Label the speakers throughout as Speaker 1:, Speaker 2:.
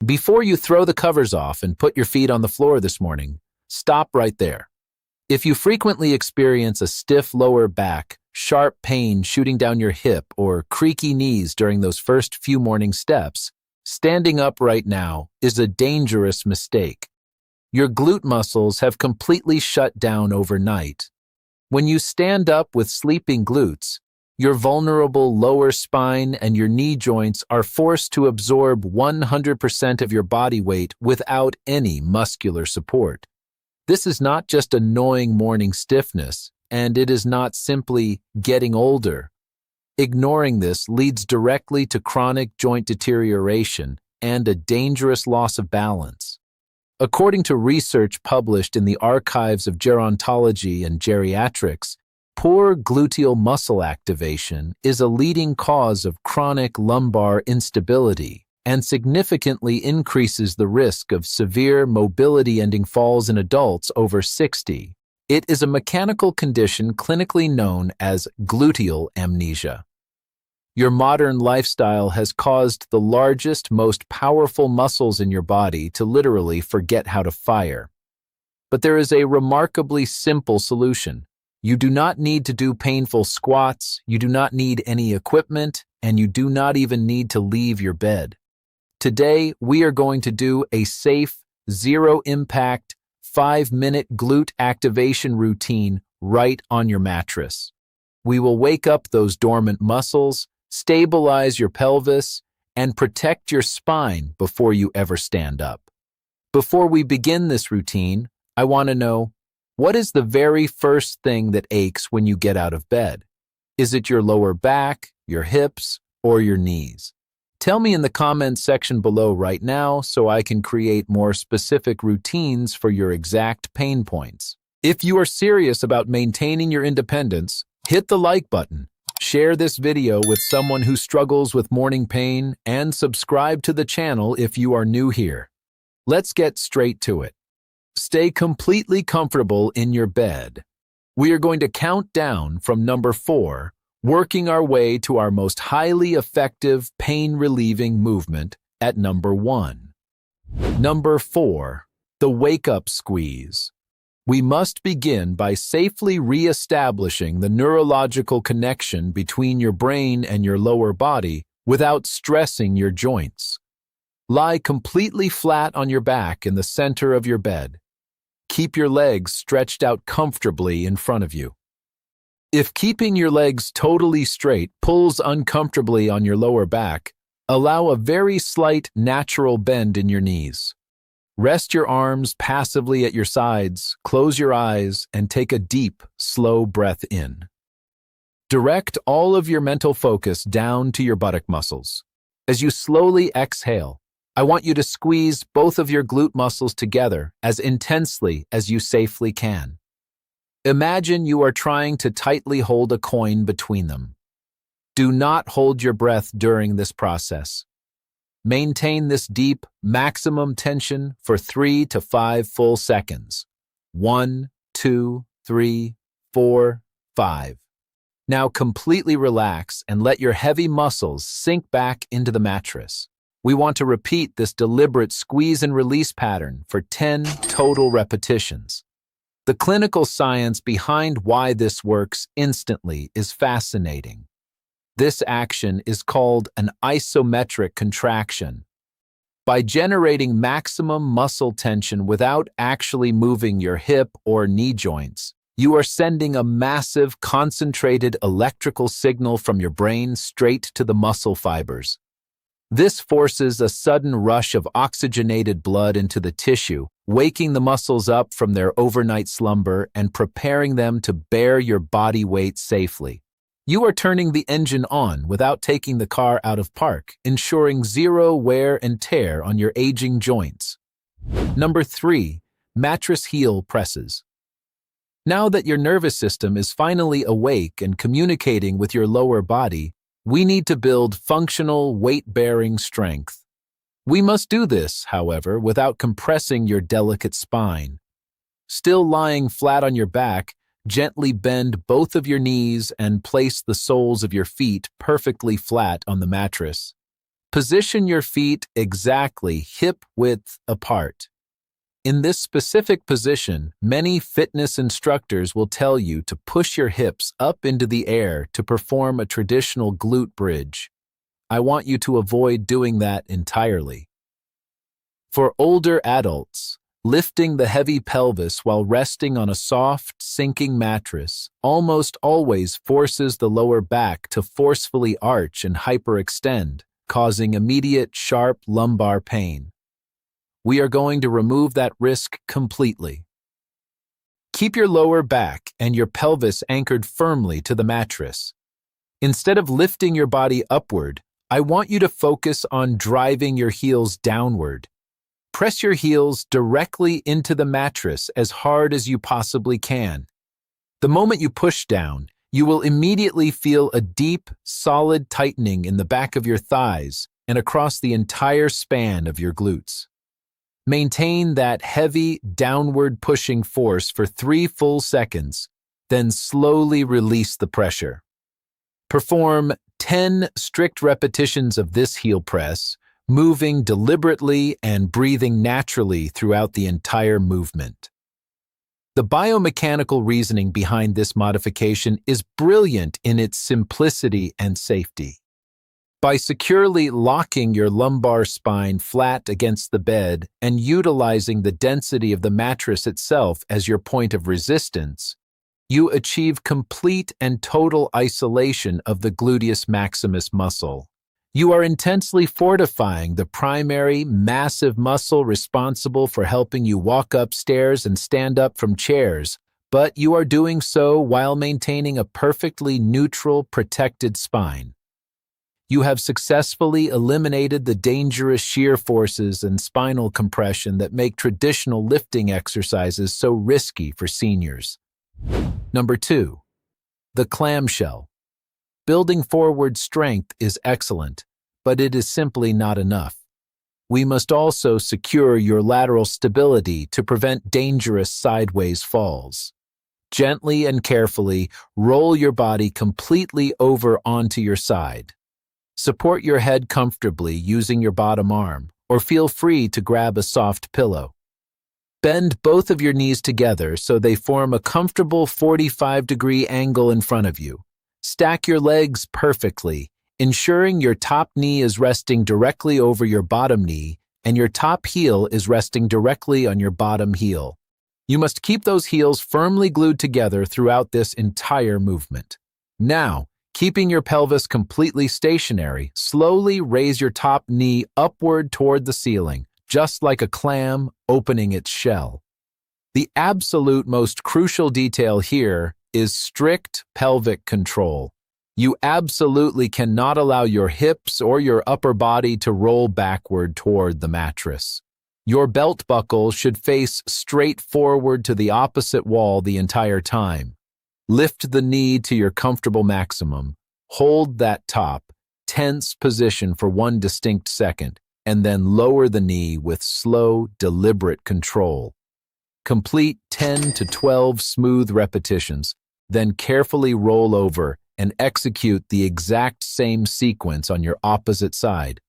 Speaker 1: Before you throw the covers off and put your feet on the floor this morning, stop right there. If you frequently experience a stiff lower back, sharp pain shooting down your hip, or creaky knees during those first few morning steps, standing up right now is a dangerous mistake. Your glute muscles have completely shut down overnight. When you stand up with sleeping glutes, your vulnerable lower spine and your knee joints are forced to absorb 100% of your body weight without any muscular support. This is not just annoying morning stiffness, and it is not simply getting older. Ignoring this leads directly to chronic joint deterioration and a dangerous loss of balance. According to research published in the Archives of Gerontology and Geriatrics, poor gluteal muscle activation is a leading cause of chronic lumbar instability and significantly increases the risk of severe mobility-ending falls in adults over 60. It is a mechanical condition clinically known as gluteal amnesia. Your modern lifestyle has caused the largest, most powerful muscles in your body to literally forget how to fire. But there is a remarkably simple solution. You do not need to do painful squats, you do not need any equipment, and you do not even need to leave your bed. Today, we are going to do a safe, zero-impact, 5-minute glute activation routine right on your mattress. We will wake up those dormant muscles, stabilize your pelvis, and protect your spine before you ever stand up. Before we begin this routine, I want to know, what is the very first thing that aches when you get out of bed? Is it your lower back, your hips, or your knees? Tell me in the comments section below right now so I can create more specific routines for your exact pain points. If you are serious about maintaining your independence, hit the like button, share this video with someone who struggles with morning pain, and subscribe to the channel if you are new here. Let's get straight to it. Stay completely comfortable in your bed. We are going to count down from number 4, working our way to our most highly effective pain-relieving movement at number 1. Number 4, the wake-up squeeze. We must begin by safely re-establishing the neurological connection between your brain and your lower body without stressing your joints. Lie completely flat on your back in the center of your bed. Keep your legs stretched out comfortably in front of you. If keeping your legs totally straight pulls uncomfortably on your lower back, allow a very slight natural bend in your knees. Rest your arms passively at your sides, close your eyes, and take a deep, slow breath in. Direct all of your mental focus down to your buttock muscles. As you slowly exhale, I want you to squeeze both of your glute muscles together as intensely as you safely can. Imagine you are trying to tightly hold a coin between them. Do not hold your breath during this process. Maintain this deep, maximum tension for 3 to 5 full seconds. 1, 2, 3, 4, 5. Now completely relax and let your heavy muscles sink back into the mattress. We want to repeat this deliberate squeeze and release pattern for 10 total repetitions. The clinical science behind why this works instantly is fascinating. This action is called an isometric contraction. By generating maximum muscle tension without actually moving your hip or knee joints, you are sending a massive, concentrated electrical signal from your brain straight to the muscle fibers. This forces a sudden rush of oxygenated blood into the tissue, waking the muscles up from their overnight slumber and preparing them to bear your body weight safely. You are turning the engine on without taking the car out of park, ensuring zero wear and tear on your aging joints. Number 3, mattress heel presses. Now that your nervous system is finally awake and communicating with your lower body, we need to build functional, weight-bearing strength. We must do this, however, without compressing your delicate spine. Still lying flat on your back, gently bend both of your knees and place the soles of your feet perfectly flat on the mattress. Position your feet exactly hip-width apart. In this specific position, many fitness instructors will tell you to push your hips up into the air to perform a traditional glute bridge. I want you to avoid doing that entirely. For older adults, lifting the heavy pelvis while resting on a soft, sinking mattress almost always forces the lower back to forcefully arch and hyperextend, causing immediate, sharp lumbar pain. We are going to remove that risk completely. Keep your lower back and your pelvis anchored firmly to the mattress. Instead of lifting your body upward, I want you to focus on driving your heels downward. Press your heels directly into the mattress as hard as you possibly can. The moment you push down, you will immediately feel a deep, solid tightening in the back of your thighs and across the entire span of your glutes. Maintain that heavy, downward pushing force for 3 full seconds, then slowly release the pressure. Perform 10 strict repetitions of this heel press, moving deliberately and breathing naturally throughout the entire movement. The biomechanical reasoning behind this modification is brilliant in its simplicity and safety. By securely locking your lumbar spine flat against the bed and utilizing the density of the mattress itself as your point of resistance, you achieve complete and total isolation of the gluteus maximus muscle. You are intensely fortifying the primary, massive muscle responsible for helping you walk upstairs and stand up from chairs, but you are doing so while maintaining a perfectly neutral, protected spine. You have successfully eliminated the dangerous shear forces and spinal compression that make traditional lifting exercises so risky for seniors. Number 2, the clamshell. Building forward strength is excellent, but it is simply not enough. We must also secure your lateral stability to prevent dangerous sideways falls. Gently and carefully roll your body completely over onto your side. Support your head comfortably using your bottom arm, or feel free to grab a soft pillow. Bend both of your knees together so they form a comfortable 45-degree angle in front of you. Stack your legs perfectly, ensuring your top knee is resting directly over your bottom knee and your top heel is resting directly on your bottom heel. You must keep those heels firmly glued together throughout this entire movement. Now, keeping your pelvis completely stationary, slowly raise your top knee upward toward the ceiling, just like a clam opening its shell. The absolute most crucial detail here is strict pelvic control. You absolutely cannot allow your hips or your upper body to roll backward toward the mattress. Your belt buckle should face straight forward to the opposite wall the entire time. Lift the knee to your comfortable maximum. Hold that top, tense position for 1 distinct second, and then lower the knee with slow, deliberate control. Complete 10 to 12 smooth repetitions, then carefully roll over and execute the exact same sequence on your opposite side.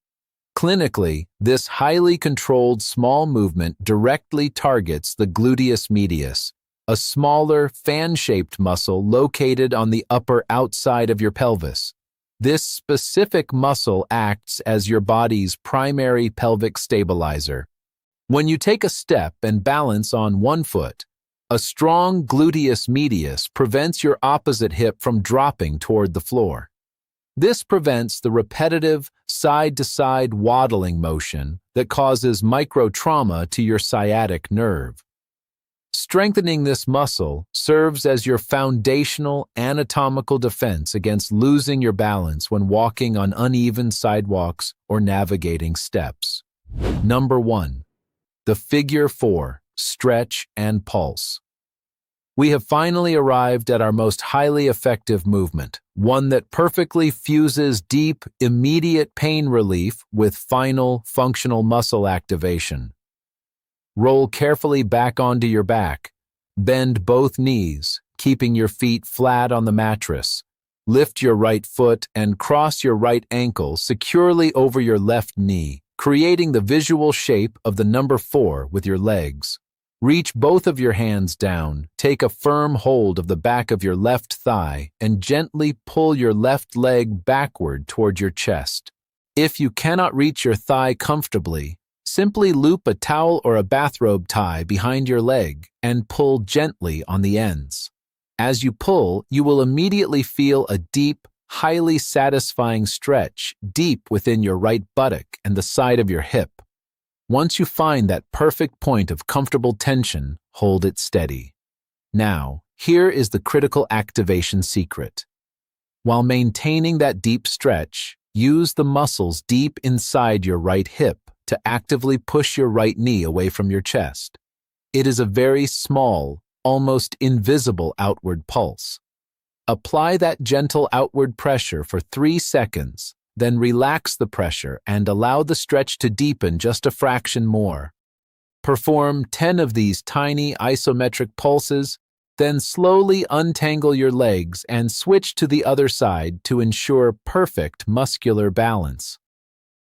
Speaker 1: Clinically, this highly controlled small movement directly targets the gluteus medius, a smaller, fan-shaped muscle located on the upper outside of your pelvis. This specific muscle acts as your body's primary pelvic stabilizer. When you take a step and balance on one foot, a strong gluteus medius prevents your opposite hip from dropping toward the floor. This prevents the repetitive side-to-side waddling motion that causes micro-trauma to your sciatic nerve. Strengthening this muscle serves as your foundational anatomical defense against losing your balance when walking on uneven sidewalks or navigating steps. Number 1. The Figure 4, Stretch and Pulse. We have finally arrived at our most highly effective movement, one that perfectly fuses deep, immediate pain relief with final, functional muscle activation. Roll carefully back onto your back. Bend both knees, keeping your feet flat on the mattress. Lift your right foot and cross your right ankle securely over your left knee, creating the visual shape of the number 4 with your legs. Reach both of your hands down, take a firm hold of the back of your left thigh, and gently pull your left leg backward toward your chest. If you cannot reach your thigh comfortably, simply loop a towel or a bathrobe tie behind your leg and pull gently on the ends. As you pull, you will immediately feel a deep, highly satisfying stretch deep within your right buttock and the side of your hip. Once you find that perfect point of comfortable tension, hold it steady. Now, here is the critical activation secret. While maintaining that deep stretch, use the muscles deep inside your right hip to actively push your right knee away from your chest. It is a very small, almost invisible outward pulse. Apply that gentle outward pressure for 3 seconds, then relax the pressure and allow the stretch to deepen just a fraction more. Perform 10 of these tiny isometric pulses, then slowly untangle your legs and switch to the other side to ensure perfect muscular balance.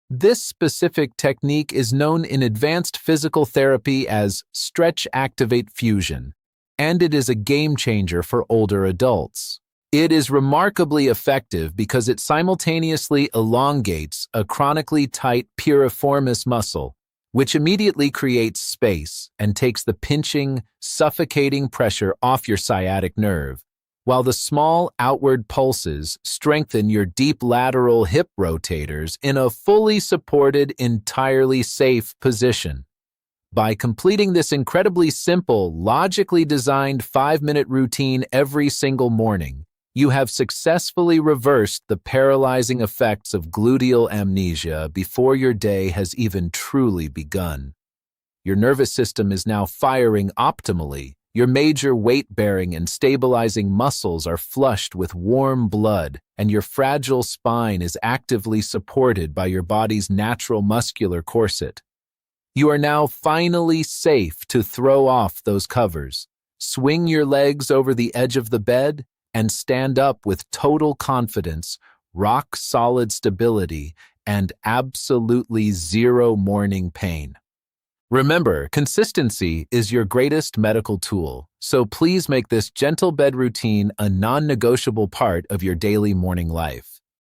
Speaker 1: This specific technique is known in advanced physical therapy as stretch-activate fusion, and it is a game changer for older adults. It is remarkably effective because it simultaneously elongates a chronically tight piriformis muscle, which immediately creates space and takes the pinching, suffocating pressure off your sciatic nerve, while the small outward pulses strengthen your deep lateral hip rotators in a fully supported, entirely safe position. By completing this incredibly simple, logically designed 5-minute routine every single morning, you have successfully reversed the paralyzing effects of gluteal amnesia before your day has even truly begun. Your nervous system is now firing optimally. Your major weight-bearing and stabilizing muscles are flushed with warm blood, and your fragile spine is actively supported by your body's natural muscular corset. You are now finally safe to throw off those covers, swing your legs over the edge of the bed, and stand up with total confidence, rock-solid stability, and absolutely zero morning pain. Remember, consistency is your greatest medical tool, so please make this gentle bed routine a non-negotiable part of your daily morning life.